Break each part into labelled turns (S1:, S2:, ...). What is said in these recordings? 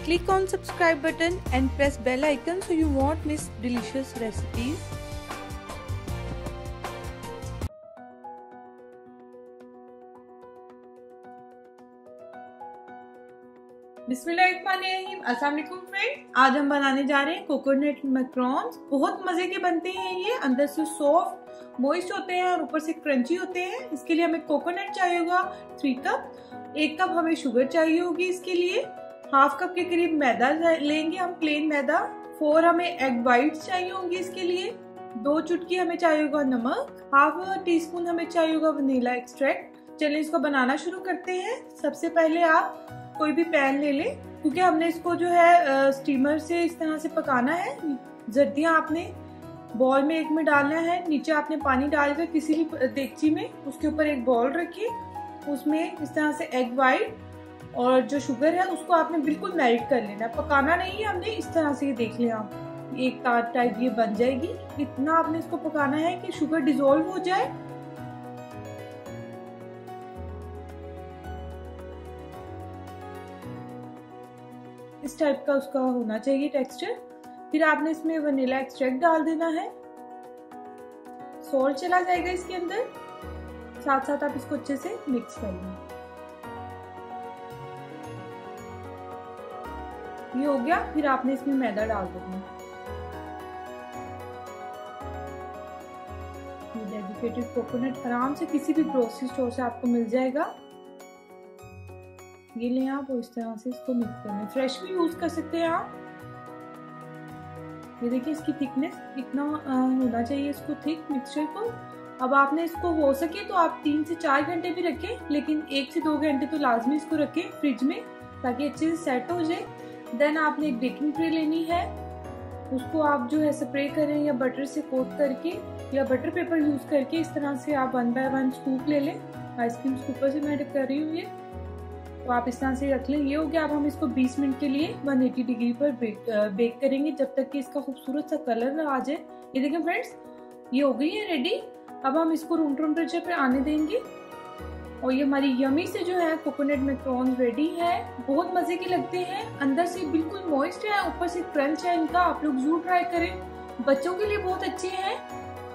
S1: Click on subscribe button and press bell icon so you won't miss delicious recipes.
S2: बिस्मिल्लाहिर्रहमानिर्रहीम। अस्सलाम वालेकुम friend, आज हम बनाने जा रहे हैं कोकोनट मैक्रोन्स। बहुत मजे के बनते हैं ये, अंदर से सॉफ्ट मॉइस्ट होते हैं और ऊपर से क्रंची होते हैं। इसके लिए हमें कोकोनट चाहिए होगा 3 कप, 1 कप हमें शुगर चाहिए होगी। इसके लिए हाफ कप के करीब मैदा लेंगे हम, प्लेन मैदा। 4 हमें एग वाइट्स चाहिए होंगी। इसके लिए 2 चुटकी हमें चाहिए होगा नमक, हाफ टी-स्पून हमें चाहिए होगा वनीला एक्सट्रैक्ट। चलिए इसको बनाना शुरू करते हैं। सबसे पहले आप कोई भी पैन ले लें, क्योंकि हमने इसको जो है स्टीमर से इस तरह से पकाना है। जर्दियाँ आपने बॉल में एक में डालना है, नीचे आपने पानी डालकर किसी भी देगची में उसके ऊपर एक बॉल रखिए, उसमें इस तरह से एग वाइट और जो शुगर है उसको आपने बिल्कुल मेल्ट कर लेना है। पकाना नहीं है हमने, इस तरह से देख लिया आप एक टार्ट टाइप ये बन जाएगी। इतना आपने इसको पकाना है कि शुगर डिसॉल्व हो जाए। इस टाइप का उसका होना चाहिए टेक्सचर। फिर आपने इसमें वनीला एक्सट्रैक्ट डाल देना है, सॉल्ट चला जाएगा इसके अंदर, साथ साथ आप इसको अच्छे से मिक्स कर लें। ये हो गया। फिर आपने इसमें मैदा डाल देना। ये डेडिकेटेड कोकोनट आराम से किसी भी ग्रोसरी स्टोर से आपको मिल जाएगा। ये लें आप और इस तरह से इसको मिक्स कर लें। फ्रेश भी यूज कर सकते हैं आप। ये देखिए इसकी थिकनेस इतना होना चाहिए, इसको थिक मिक्सचर को। अब आपने इसको हो सके तो आप 3 से 4 घंटे भी रखें, लेकिन 1 से 2 घंटे तो लाजमी इसको रखें फ्रिज में, ताकि अच्छे से सेट हो जाए। देन आपने एक बेकिंग ट्रे लेनी है, उसको आप जो है स्प्रे करें या बटर से कोट करके या बटर पेपर यूज करके इस तरह से आप 1 बाय 1 स्कूप ले लें। आइसक्रीम स्कूपर से मैं कर रही हूँ ये, तो आप इस तरह से रख लें। ये हो गया। अब हम इसको 20 मिनट के लिए 180 डिग्री पर बेक करेंगे, जब तक कि इसका खूबसूरत सा कलर आ जाए। ये देखें फ्रेंड्स, ये हो गई है रेडी। अब हम इसको रूम टेम्परेचर पे आने देंगे और ये हमारी यमी से जो है कोकोनट मैक्रोन्स रेडी है। बहुत मजे के लगते हैं, अंदर से बिल्कुल मॉइस्ट है, ऊपर से क्रंच है इनका। आप लोग जरूर ट्राई करें। बच्चों के लिए बहुत अच्छे हैं,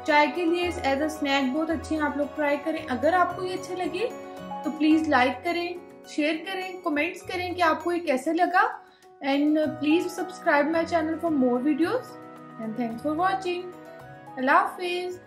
S2: चाय के लिए एज अ स्नैक बहुत अच्छे हैं। आप लोग ट्राई करें। अगर आपको ये अच्छे लगे तो प्लीज लाइक करें, शेयर करें, कमेंट्स करें कि आपको ये कैसे लगा। And please subscribe my channel for more videos. And thanks for watching. Allah Hafiz.